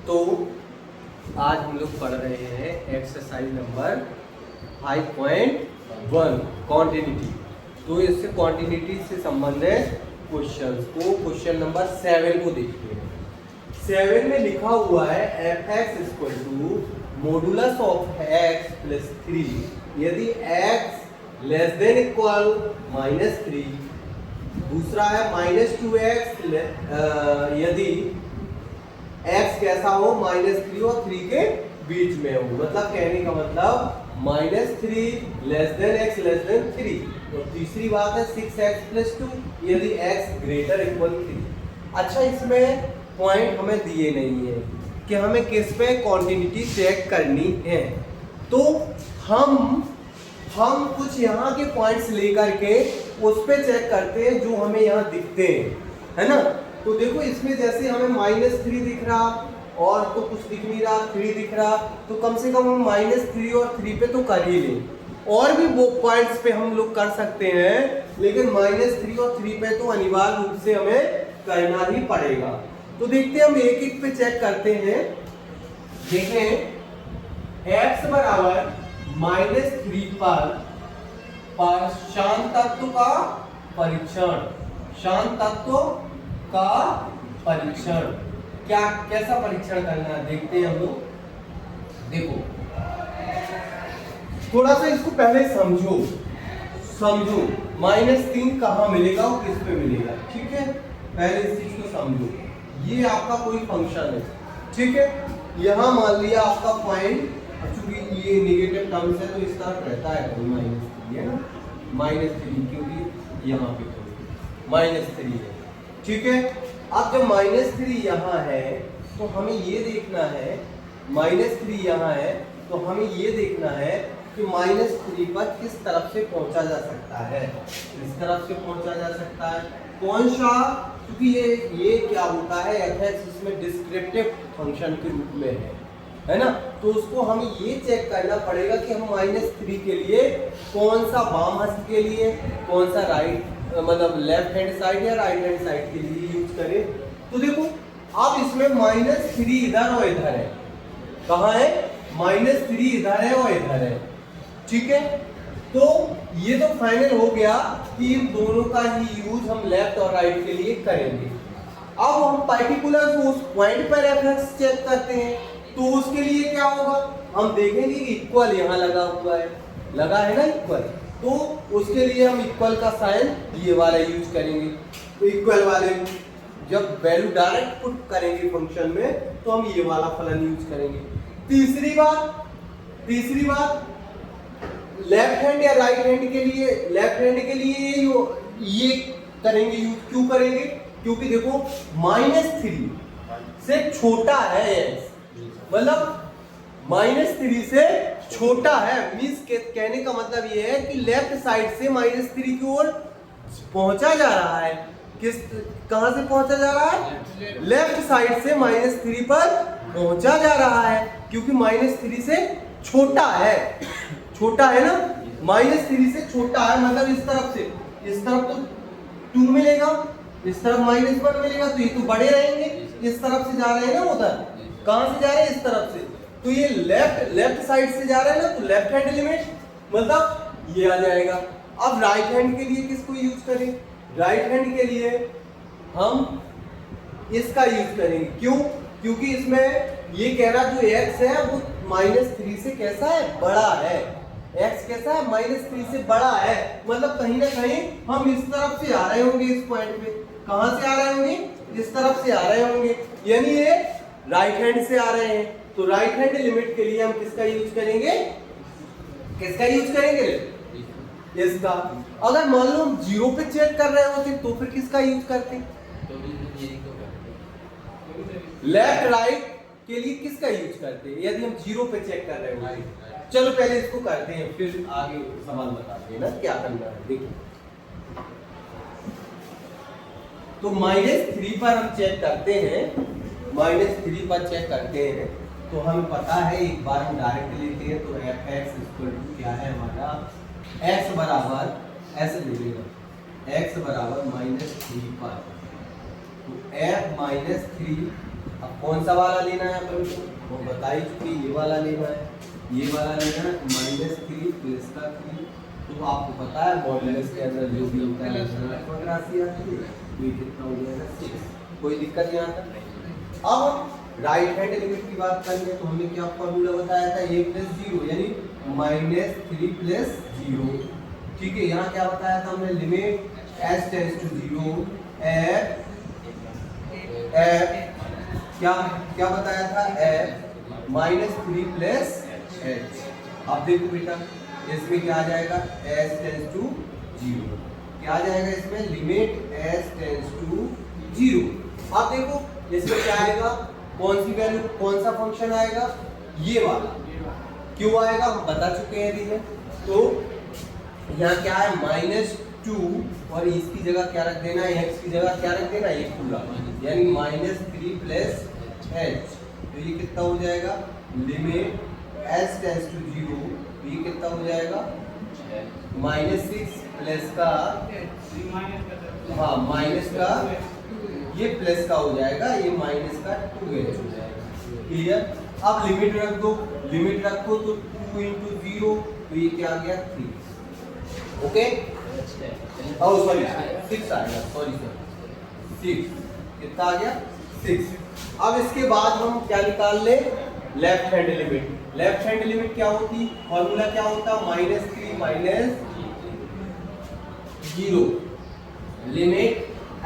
तो आज हम लोग पढ़ रहे हैं एक्सरसाइज नंबर 5.1 कॉन्टिन्यूटी। तो इससे कॉन्टिन्यूटी से संबंधित क्वेश्चंस को क्वेश्चन नंबर 7 को देखते हैं। 7 में लिखा हुआ है F X equal to modulus of X plus 3 यदि एक्स लेस देन इक्वल -3। दूसरा है -2x यदि x कैसा हो -3 और 3 के बीच में हो। मतलब कहने का मतलब -3 less than x less than 3। और तीसरी बात है 6x प्लस 2 यदि x ग्रेटर इक्वल 3। अच्छा, इसमें पॉइंट हमें दिए नहीं है कि हमें किस पे क्वांटिटी चेक करनी है। तो हम कुछ यहाँ के पॉइंट्स लेकर के उस पे चेक करते हैं जो हमें यहाँ दिखते हैं, है ना। तो देखो इसमें जैसे हमें -3 दिख रहा और तो कुछ दिख नहीं रहा, 3 दिख रहा, तो कम से कम हम -3 और 3 पे तो कर ही लें। और भी वो पॉइंट्स पे हम लोग कर सकते हैं, लेकिन -3 और 3 पे तो अनिवार्य रूप से हमें करना ही पड़ेगा। तो देखते हैं, हम एक एक पे चेक करते हैं। देखें x बराबर -3 पर शांत तत्व का परीक्षण, शांत तत्व का परीक्षण क्या कैसा परीक्षण करना है देखते हैं हम लोग। देखो थोड़ा सा इसको पहले समझो -3 कहाँ मिलेगा और किस पे मिलेगा, ठीक है। पहले इस चीज को समझो। ये आपका कोई फंक्शन है, ठीक है। यहां मान लिया आपका पॉइंट, चूंकि ये नेगेटिव टर्म्स है तो इस तरफ रहता है -3 है ना, -3 क्योंकि यहाँ पे -3 है, ठीक है। अब जब -3 यहाँ है तो हमें ये देखना है, -3 यहाँ है तो हमें ये देखना है कि -3 पर किस तरफ से पहुंचा जा सकता है। इस तरफ से पहुंचा जा सकता है। कौन सा, क्योंकि ये क्या होता है एफ इसमें डिस्क्रिप्टिव फंक्शन के रूप में है ना। तो उसको हमें ये चेक करना पड़ेगा कि हम -3 के लिए कौन सा वाम हस्त के लिए, कौन सा राइट मतलब लेफ्ट हैंड साइड या राइट हैंड साइड के लिए यूज करें। तो देखो अब इसमें -3 इधर और इधर है। कहाँ है? -3 इधर है और इधर है, ठीक है। तो ये तो फाइनल हो गया कि इन दोनों का ही यूज हम लेफ्ट और राइट के लिए करेंगे। अब हम पर्टिकुलर उस पॉइंट पर रेफरेंस चेक करते हैं, तो उसके लिए क्या होगा, हम देखेंगे कि इक्वल यहाँ लगा हुआ है, लगा है ना इक्वल, तो उसके लिए हम इक्वल का साइन ये वाला यूज करेंगे। तो इक्वल वाले जब वैल्यू डायरेक्ट पुट करेंगे फंक्शन में तो हम ये वाला फलन यूज करेंगे। तीसरी बात लेफ्ट हैंड या राइट हैंड के लिए, लेफ्ट हैंड के लिए ये करेंगे यूज। क्यों करेंगे? क्योंकि देखो -3 से छोटा है x, मतलब -3 से छोटा है, मींस कहने का मतलब ये है कि लेफ्ट साइड से -3 की ओर पहुंचा जा रहा है। कहां से पहुंचा जा रहा है? लेफ्ट साइड से -3 पर पहुंचा जा रहा है, क्योंकि -3 से छोटा है, छोटा है ना। -3 से छोटा है मतलब इस तरफ तो 2 मिलेगा, इस तरफ -1 मिलेगा, तो ये तो बड़े रहेंगे। इस तरफ से जा रहे हैं ना, उधर कहां से जा रहे हैं? इस तरफ से। तो ये लेफ्ट साइड से जा रहे हैं ना, तो लेफ्ट हैंड एलिमेंट मतलब ये आ जाएगा। अब राइट हैंड के लिए किसको यूज करें? राइट हैंड के लिए हम इसका यूज करेंगे। क्यों? क्योंकि इसमें ये कह रहा जो x है वो -3 से कैसा है? बड़ा है। x कैसा है? -3 से बड़ा है, मतलब कहीं ना कहीं हम इस तरफ से आ रहे होंगे। इस पॉइंट पे कहां से आ रहे होंगे? इस तरफ से आ रहे होंगे, यानी ये राइट हैंड से आ रहे हैं। तो राइट हैंड लिमिट के लिए हम किसका यूज करेंगे? इसका। अगर मान लो हम 0 पे चेक कर रहे होते तो फिर किसका यूज करते? लेफ्ट राइट के लिए किसका यूज करते हैं यदि हम 0 पे चेक कर रहे होते? चलो पहले इसको करते हैं, फिर आगे सवाल बताते हैं ना क्या करना है। देखिए तो -3 पर हम चेक करते हैं, -3 पर चेक करते हैं तो हमें पता है, एक बार हम डायरेक्ट लेते हैं तो एफ एक्स इक्वल टू क्या है हमारा, x बराबर ऐसे ले लेगा, x बराबर -3 पर, तो f -3 अब कौन सा वाला लेना है अपन को, वो बता ही चुके, ये वाला लेना है, ये वाला लेना है -3 प्लस का 3। तो आपको पता है मॉड्यूलस के अंदर जो भी होता है धनात्मक राशि आती है, ये कितना हो जाएगा 6। कोई दिक्कत यहाँ तक। अब राइट हैंड लिमिट की बात करेंगे तो हमने क्या फॉर्मूला बताया था, a + 0 यानी -3 + 0। ठीक है, यहाँ क्या बताया था हमने, limit s tends to 0 f क्या बताया था, f -3 + h। अब देखो बेटा इसमें क्या आ जाएगा, s टेंड्स टू 0, क्या आ जाएगा इसमें, लिमिट s टेंड्स टू 0। अब देखो इसमें क्या आएगा, कौन सी वैल्यू, कौन सा फंक्शन आएगा, ये वाला। क्यों आएगा हम बता चुके हैं अभी। तो यहाँ क्या है -2 और इसकी जगह क्या रख देना है, x की जगह क्या रख देना है, ये पूरा, यानी -3 + h। तो ये कितना हो जाएगा, लिमिट s टेंड्स टू 0, ये कितना हो जाएगा, -6 प्लस का, हाँ माइनस का, ये प्लस का हो जाएगा, ये माइनस का 2h हो जाएगा। क्लियर। अब लिमिट रख दो, लिमिट रखो तो 2 × 0, तो ये क्या आ गया 3। ओके, ओह सॉरी 6 आएगा, सॉरी 6, कितना आ गया 6। अब इसके बाद हम क्या निकाल ले, left hand limit. Left hand limit क्या होती, फॉर्मूला क्या होता, -3 - 0 limit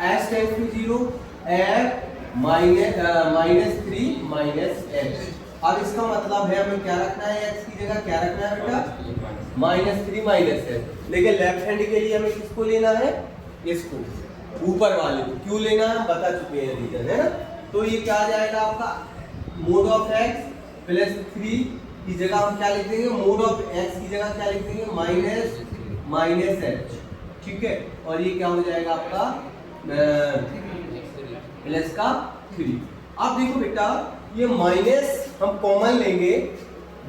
s tends to 0 f -3 - h। अब इसका मतलब है हमें क्या रखना है, x की जगह क्या रखना है बेटा, -3 - h। लेकिन लेफ्ट हैंड के लिए हमें किसको लेना है, इसको, ऊपर वाले को। क्यों लेना है हम बता चुके हैं, रीजन है ना। तो ये क्या आ जाएगा आपका, मोड ऑफ x +3 की जगह हम क्या लिख देंगे, मोड ऑफ x की जगह क्या लिख देंगे, -h। ठीक है, और ये क्या हो जाएगा आपका प्लस का 3। अब देखो बेटा ये माइनस हम कॉमन लेंगे,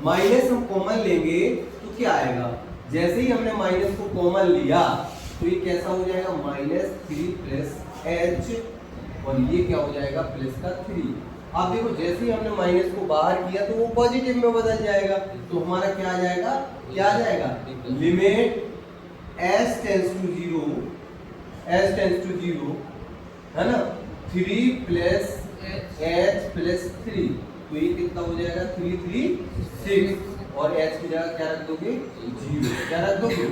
माइनस हम कॉमन लेंगे तो क्या आएगा, जैसे ही हमने माइनस को कॉमन लिया तो ये कैसा हो जाएगा, -3 + h, और ये क्या हो जाएगा प्लस का 3। अब देखो जैसे ही हमने माइनस को बाहर किया तो वो पॉजिटिव में बदल जाएगा, तो हमारा क्या आ जाएगा, क्या आ जाएगा, limit s tends to 0, s tends to 0 है ना, 3 + h + 3, तो ये कितना हो जाएगा, 3 3 6, और h की जगह क्या रख दोगे, 0, क्या रख दोगे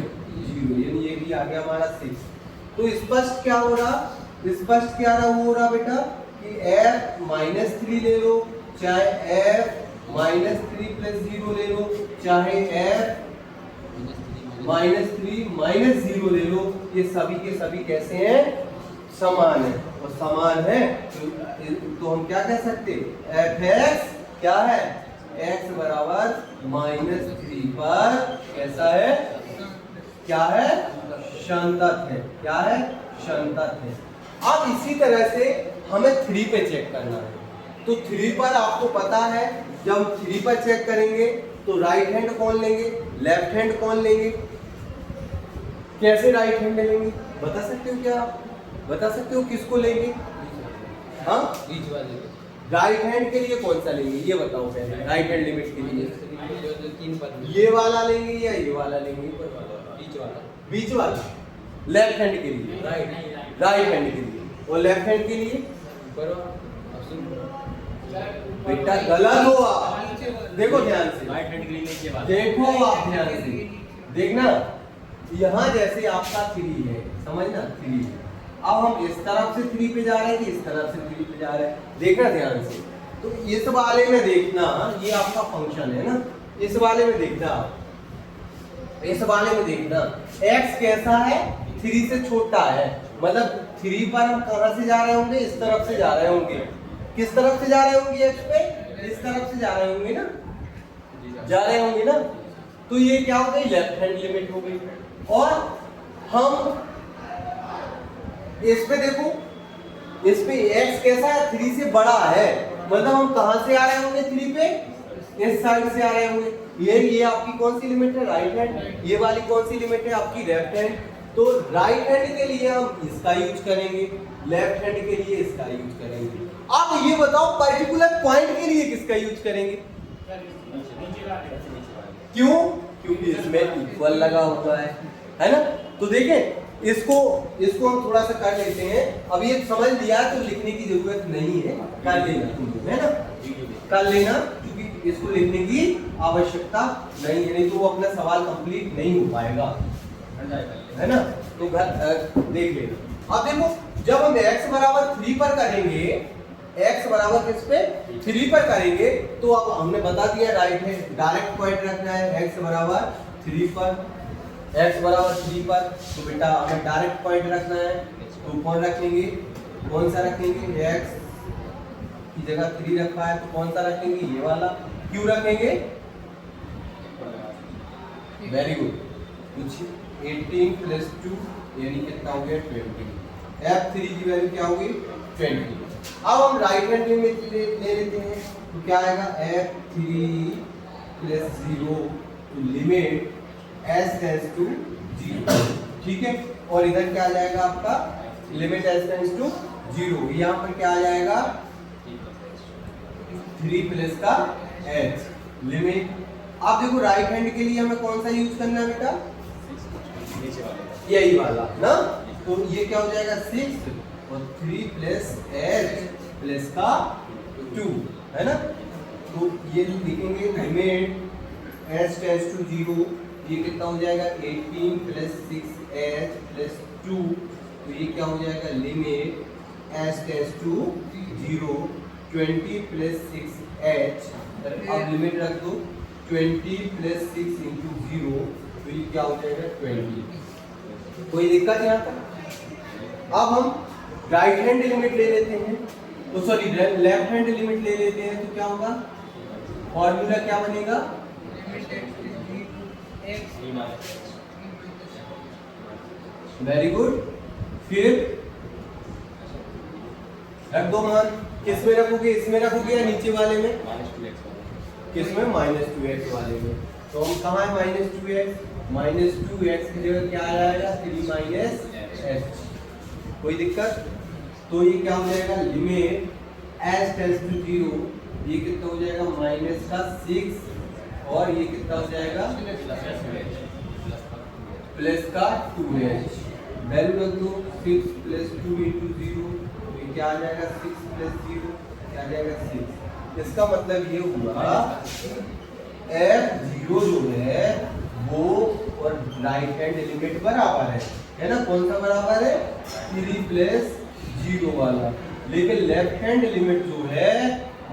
0, यानी ये भी आ गया हमारा 6। तो स्पष्ट क्या हो रहा, स्पष्ट क्या हो रहा बेटा कि f -3 ले लो, चाहे f -3 + 0 ले लो, चाहे f -3 - 0 ले लो, ये सभी के सभी कैसे हैं, समान है। और समान है तो हम क्या कह सकते, fx क्या है, x = -3 पर कैसा है, क्या है, संतत है, क्या है, संतत है। अब इसी तरह से हमें 3 पे चेक करना है। तो 3 पर आपको पता है, जब हम 3 पर चेक करेंगे तो राइट हैंड कौन लेंगे, लेफ्ट हैंड कौन लेंगे, कैसे राइट हैंड लेंगे बता सकते हो क्या, बता सकते हो किसको लेंगे, हाँ बीच वाले, राइट हैंड के लिए कौन सा लेंगे ये बताओ पहले, राइट हैंड लिमिट के लिए जो 3 पर, ये वाला लेंगे या ये वाला लेंगे, बीच वाला, बीच वाला, लेफ्ट हैंड के लिए, राइट हैंड के लिए, और लेफ्ट हैंड के लिए ऊपर बेटा गलत हो आप, देखो ध्यान से, राइट हैंड के लिए देखो आप ध्यान से देखना, यहाँ जैसे आपका 3 है, समझना 3, अब हम इस तरफ से 3 पे जा रहे हैं कि इस तरफ से 3 पे जा रहे हैं, देखना ध्यान से। तो इस वाले में देखना, ये आपका फंक्शन है ना, इस वाले में देखना, इस वाले में देखना x कैसा है, 3 से छोटा है, मतलब 3 पर हम कहाँ से जा रहे होंगे, इस तरफ से जा रहे होंगे, किस तरफ से जा रहे होंगे, x पे इस तरफ से जा रहे होंगे ना, जा रहे होंगे ना, तो ये क्या हो गई, लेफ्ट हैंड लिमिट हो गई। और हम इस पे देखो, इस पे x कैसा है, 3 से बड़ा है, मतलब हम कहां से आ रहे होंगे, 3 पे इस साइड से आ रहे होंगे, ये आपकी कौन सी लिमिट है, राइट हैंड, ये वाली कौन सी लिमिट है आपकी, लेफ्ट हैंड। तो राइट हैंड के लिए हम इसका यूज करेंगे, लेफ्ट हैंड के लिए इसका यूज करेंगे। अब ये बताओ पर्टिकुलर पॉइंट के लिए किसका यूज करेंगे? क्यों? क्योंकि इसमें इक्वल लगा हुआ है ना। तो देखें इसको हम थोड़ा सा कर लेते हैं। अब ये समझ लिया तो लिखने की जरूरत नहीं है, कर लेना तुम लोग, है ना, कर लेना, क्योंकि इसको लिखने की आवश्यकता नहीं है, नहीं तो वो अपना सवाल कंप्लीट नहीं हो पाएगा, है ना। तो देख लेना। अब देखो जब हम x बराबर 3 पर करेंगे, x बराबर किस पे 3 पर करेंगे, तो अब हमने बता दिया राइट है, डायरेक्ट पॉइंट रखना है x बराबर 3 पर, x बराबर 3 पर, तो बेटा हमें डायरेक्ट पॉइंट रखना है, तो कौन रखेंगे, कौन सा रखेंगे, x की जगह 3 रखा है तो कौन सा रखेंगे, ये वाला। क्यों रखेंगे? वेरी गुड, कुछ 18 प्लस 2 यानी कितना हो गया 20। f3 की वैल्यू क्या होगी 20। अब हम राइट हैंड लिमिट ले लेते हैं, तो क्या आएगा f3 प्लस 0 तो लिमिट s टेंड्स टू 0, ठीक है। और इधर क्या आ जाएगा आपका लिमिट s टेंड्स टू 0, यहाँ पर क्या आ जाएगा 3 प्लस का h लिमिट। आप देखो राइट हैंड के लिए हमें कौन सा यूज करना है बेटा, यही वाला ना, तो ये क्या हो जाएगा 6 और 3 प्लस h प्लस का 2, है ना। तो ये लिखेंगे लिमिट s टेंड्स टू 0, ये कितना हो जाएगा 18 प्लस 6h प्लस 2, तो ये क्या हो जाएगा limit s tends to 0 20 plus 6h, अब लिमिट रख दो 20 प्लस 6 इंटू 0, तो ये क्या हो जाएगा 20। कोई दिक्कत यहाँ तक? अब हम राइट हैंड लिमिट ले लेते हैं, तो सॉरी लेफ्ट हैंड लिमिट ले लेते हैं, तो क्या होगा फॉर्मूला क्या बनेगा, वेरी गुड। फिर रख दो मान, किस में रखोगे, इसमें रखोगे या नीचे वाले में, किसमें -2x वाले में। तो हम कहाँ है -2x, -2x की जगह क्या आ जाएगा 3 माइनस h, कोई दिक्कत? तो ये क्या हो जाएगा लिमिट s टेंड्स टू 0, ये कितना हो जाएगा माइनस का 6 और ये कितना हो जाएगा प्लस का 2h, वैल्यू रख दो 6 प्लस 2 इंटू 0, ये क्या आ जाएगा 6 प्लस 0 क्या आ जाएगा 6। इसका मतलब ये हुआ f0 जो है वो और राइट हैंड लिमिट बराबर है ना, कौन सा बराबर है 3 प्लस 0 वाला, लेकिन लेफ्ट हैंड लिमिट जो है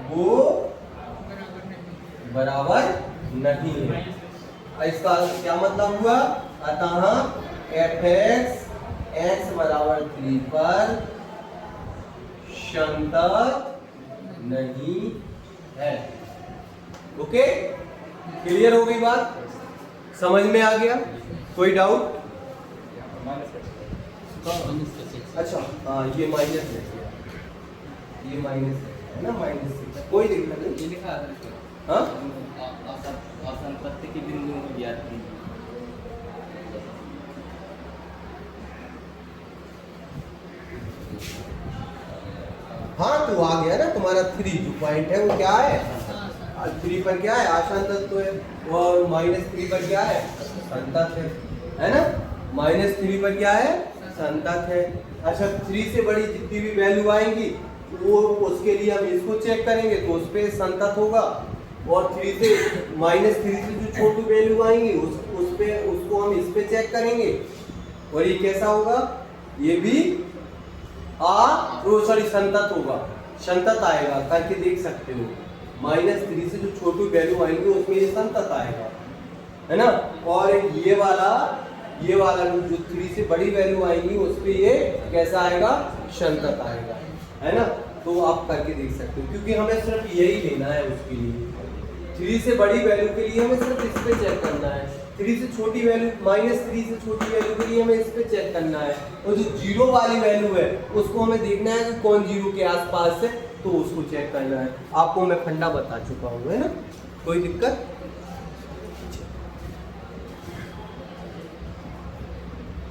वो बराबर नहीं है। इसका क्या मतलब हुआ, अतः fx x बराबर 3 पर संतत नहीं है। ओके, क्लियर हो गई बात, समझ में आ गया, कोई डाउट? अच्छा हाँ, ये माइनस है, ये माइनस है ना, -6, कोई दिक्कत नहीं, ये लिखा है हाँ असंपत्ति की बिंदु ज्ञात कीजिए। हाँ, तो आ गया ना तुम्हारा 3 जो पॉइंट है वो क्या है, 3 पर क्या है आशांत तत्व है, और -3 पर क्या है संतत है ना, -3 पर क्या है संतत है। अच्छा 3 से बड़ी जितनी भी वैल्यू आएंगी वो उसके लिए हम इसको चेक करेंगे तो उस पे संतत होगा, और 3 से -3 से जो छोटी वैल्यू आएंगी उसको हम इस पे चेक करेंगे, और ये कैसा होगा, ये भी संतत होगा, संतत आएगा, करके देख सकते हो। -3 से जो छोटी वैल्यू आएंगी उसमें ये संतत आएगा, है ना, और ये वाला जो 3 से बड़ी वैल्यू आएगी उस पे ये कैसा आएगा संतत आएगा, है ना। तो आप करके देख सकते हो, क्योंकि हमें सिर्फ यही लेना है उसके लिए, 3 से बड़ी वैल्यू के लिए हमें सिर्फ इस पे चेक करना है, 3 से छोटी वैल्यू -3 से छोटी वैल्यू के लिए हमें इस पे चेक करना है, और जो 0 वाली वैल्यू है उसको हमें देखना है कि कौन 0 के आसपास है, तो उसको चेक करना है। आपको मैं फंडा बता चुका हूँ, है ना, कोई दिक्कत?